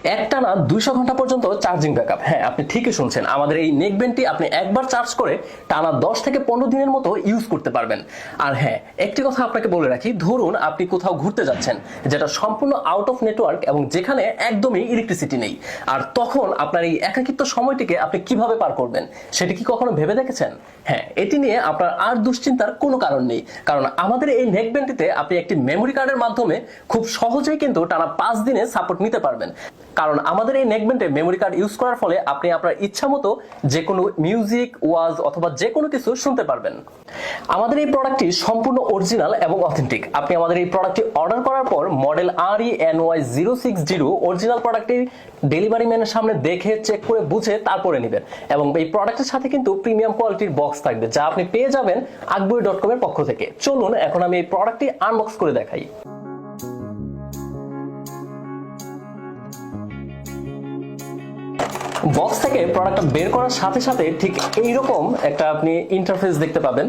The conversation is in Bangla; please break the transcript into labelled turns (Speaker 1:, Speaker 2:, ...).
Speaker 1: একটানা 200 ঘন্টা পর্যন্ত চার্জিং ব্যাকআপ। হ্যাঁ, আপনি ঠিকই শুনছেন, আমাদের এই নেকব্যান্ডটি আপনি একবার চার্জ করে টানা 10 থেকে 15 দিনের মতো ইউজ করতে পারবেন। আর হ্যাঁ, একটি কথা আপনাকে বলে রাখি, ধরুন আপনি কোথাও ঘুরতে যাচ্ছেন যেটা সম্পূর্ণ আউট অফ নেটওয়ার্ক এবং যেখানে একদমই ইলেকট্রিসিটি নেই, আর তখন আপনার এই একাকিত্ব সময়টিকে আপনি কিভাবে পার করবেন সেটি কি কখনো ভেবে দেখেছেন? হ্যাঁ, এটি নিয়ে আপনার আর দুশ্চিন্তার কোনো কারণ নেই, কারণ আমাদের এই নেকব্যান্ডটিতে আপনি একটি মেমোরি কার্ডের মাধ্যমে খুব সহজেই কিন্তু টানা 5 দিনে সাপোর্ট নিতে পারবেন। কারণ আমাদের এই নেকব্যান্ডে মেমোরি কার্ড ইউজ করার ফলে আপনি আপনার ইচ্ছা মতো যে কোনো মিউজিক, ওয়াজ অথবা যে কোনো কিছু শুনতে পারবেন। আমাদের এই প্রোডাক্টটি সম্পূর্ণ অরিজিনাল এবং অথেন্টিক। আপনি আমাদের এই প্রোডাক্টটি অর্ডার করার পর মডেল RENY060 অরিজিনাল প্রোডাক্টটি ডেলিভারি ম্যানের সামনে দেখে চেক করে বুঝে তারপরে নেবেন, এবং এই প্রোডাক্টের সাথে কিন্তু প্রিমিয়াম কোয়ালিটির বক্স থাকবে যা আপনি পেয়ে যাবেন akboy.com এর পক্ষ থেকে। চলুন এখন আমি এই প্রোডাক্টটি আনবক্স করে দেখাই। বক্স থেকে প্রোডাক্টটা বের করার সাথে সাথে ঠিক এইরকম একটা আপনি ইন্টারফেস দেখতে পাবেন।